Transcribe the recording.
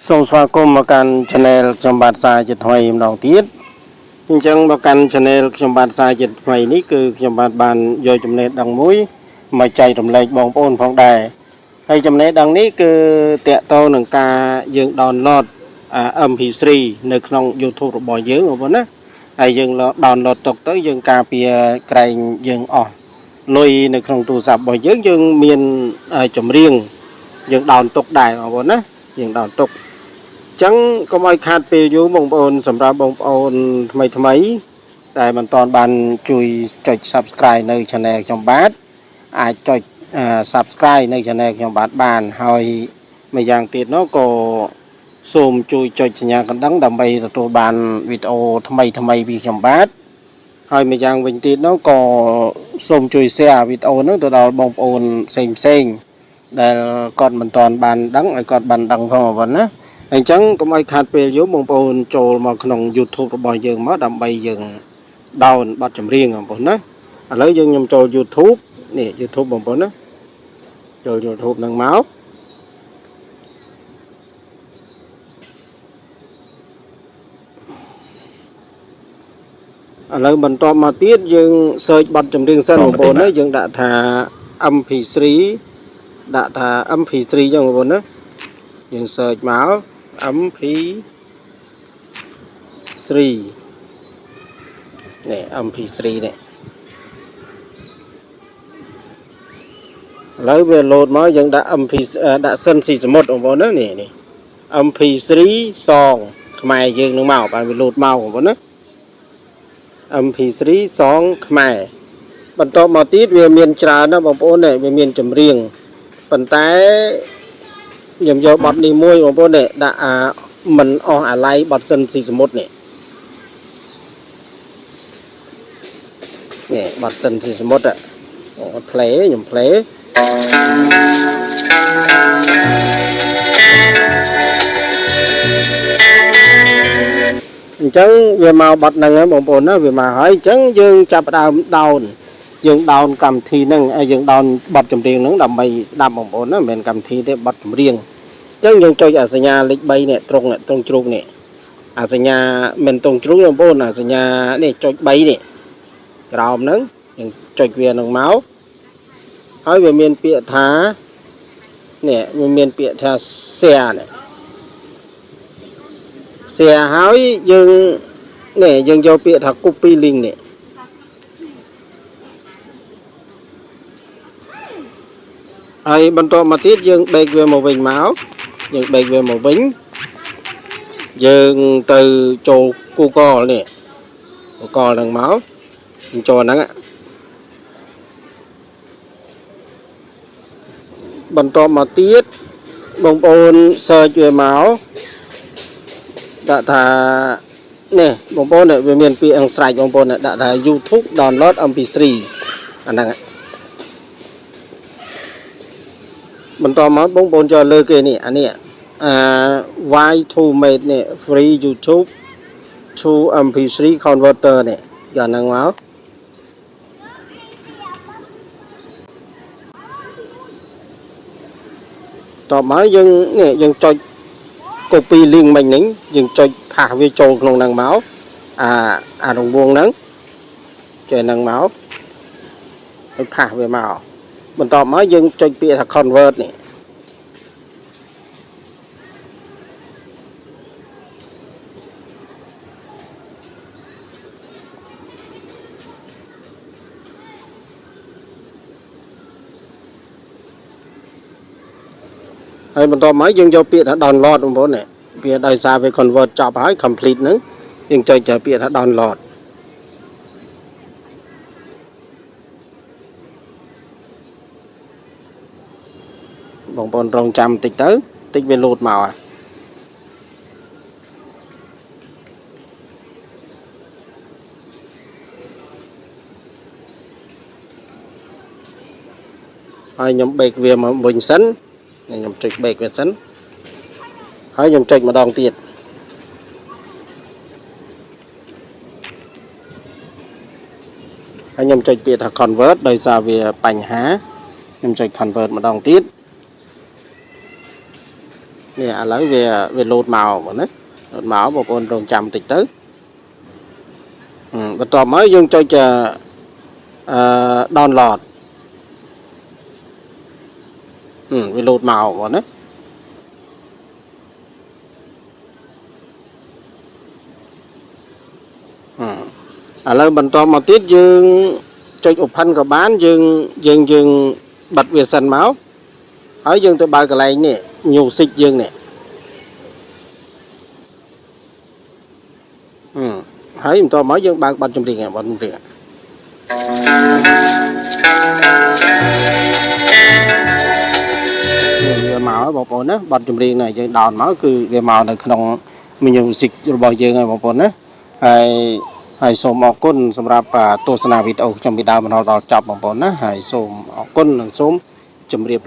សូមស្វាគមន៍មកកាន់ Channel ខ្ញុំបាទសាជាថ្មីម្ដងទៀតអញ្ចឹងមកកាន់ Channel ខ្ញុំបាទសាជាថ្មីនេះគឺខ្ញុំបាទបានយកចំណេះដឹងមួយមកចែករំលែកបងប្អូនផងដែរហើយចំណេះដឹងនេះគឺតកតទៅនឹងការយើង download MP3 នៅក្នុង YouTube របស់យើងបងប្អូនណាហើយយើង download ទុកទៅយើងការពារក្រែងយើងអស់លុយនៅក្នុងទូរស័ព្ទរបស់យើងមានចម្រៀងយើង down ទុកដែរបងប្អូនណាយើង down ទុកចឹងកុំឲ្យខាតពេលយូរបងប្អូនសម្រាប់បងប្អូនថ្មីតែមិនទាន់បានជួយចុច Subscribe នៅ Channel ខ្ញុំបាទអាចចុច Subscribe នៅ Channel ខ្ញុំបាទបានហើយម្យ៉ាងទៀតនោះក៏សូមជួយចុចសញ្ញាកណ្ដឹងដើម្បីទទួលបានវីដេអូថ្មីពីខ្ញុំបាទហើយម្យ៉ាងវិញទៀតនោះក៏សូមជួយ Share វីដេអូនោះទៅដល់បងប្អូនផ្សេងដែលគាត់មិនទាន់បានដឹងឲ្យគាត់បានដឹងផងបងប្អូនណាអញ្ចឹងកុំឲ្យខាតពេលយូរបងប្អូនចូលមកក្នុង YouTube របស់យើងមកដើម្បីយើង down បទចម្រៀងបងប្អូនណាឥឡូវយើងខ្ញុំចូល YouTube នេះ YouTube បងប្អូនណាចូល YouTube នឹងមកឥឡូវបន្តមកទៀតយើង search បទចម្រៀងសិនបងប្អូនណាយើងដាក់ថា MP3 ដាក់ថា MP3 ចឹងបងប្អូនណាយើង search មក MP3 នេះ MP3 នេះឥឡូវវា load មកយើងដាក់ MP ដាក់សិនស៊ីសមុទ្របងប្អូនណានេះ MP3 song ខ្មែរយើងនឹងមកបានវា load មកបងប្អូនណា MP3 song ខ្មែរបន្តមកទៀតវាមានច្រើនណាស់បងប្អូននេះវាមានចម្រៀងប៉ុន្តែខ្ញុំយកបទនេះមួយបងប្អូននេះដាក់មិនអស់អាឡ័យបទសិនស៊ីសមុទ្រនេះបទសិនស៊ីសមុទ្រplay ខ្ញុំ play អញ្ចឹងវាមកបទហ្នឹងបងប្អូនណាវាមកហើយអញ្ចឹងយើងចាប់ផ្ដើម down យើង down កម្មវិធីហ្នឹងហើយយើង down បទចម្រៀងហ្នឹងដើម្បីស្ដាប់បងប្អូនណាមិនមែនកម្មវិធីទេបទចម្រៀងអញ្ចឹងយើងចុចអាសញ្ញាលេខ3នេះត្រង់ជ្រូកនេះអាសញ្ញាមិនត្រង់ជ្រូកបងប្អូនអាសញ្ញានេះចុច3នេះក្រោមហ្នឹងយើងចុចវានឹងមកហើយវាមានពាក្យថានេះវាមានពាក្យថា share នេះ share ហើយយើងនេះយើងយកពាក្យថា copy link នេះហើយបន្តមកទៀតយើងបេកវាមកវិញមកយើងបេកវាមកវិញយើងទៅចូល Google នេះ Google ហ្នឹងមកយើងចូលហ្នឹងបន្តមកទៀតបងប្អូន search វាមកដាក់ថានេះបងប្អូនវាមានពាក្យអង្ស្រេចបងប្អូនដាក់ថា YouTube download MP3 អាហ្នឹងបន្តមកបងប្អូនចូលលើគេនេះអានេះwhy to make នេះ free YouTube to MP3 converter នេះយ៉ាងហ្នឹងមកតបមកយើងនេះយើងចុច copy link មិញហ្នឹងយើងចុចផាសវាចូលក្នុងហ្នឹងមកអារង្វង់ហ្នឹងចុចហ្នឹងមកហើយផាសវាមកបន្តមកយើងចុចពាក្យថា convert នេះហើយបន្តមកយើងយកពាក្យថា download បងប្អូននេះវាដោយសារវា convert ចប់ហើយ complete ហ្នឹងយើងចុចពាក្យថា download បងប្អូនរងចាំបន្តិចទៅតិចវា load មកហើយខ្ញុំបេកវាមកវិញសិនខ្ញុំចុច back វាសិនហើយខ្ញុំចុចម្ដងទៀតហើយខ្ញុំចុចពាក្យថា convert ដោយសារវាបញ្ហាខ្ញុំចុច convert ម្ដងទៀត ហ nè lấy về lột màu mà đấy lột màu một con rồng chầm tịch tới và tòa mới dương cho chờ đòn lọt về lột màu mà đấy lấy bần tòa màu tiết dương cho ụp thân của bán dương bật về sân máu hỏi dương tới ba cái này nè nhiều xích dương nè hỏi chúng tôi mới dương ba bật trong điện về màu bộ phận á bật trong điện này dương đòn máu cứ về màu này không mình nhiều xích rồi dương này bộ phận á hay số một conสำหรับตัวสนาวิดีโอจำบิดามันเราจับbộ phận á hay số một con số จำเรียบ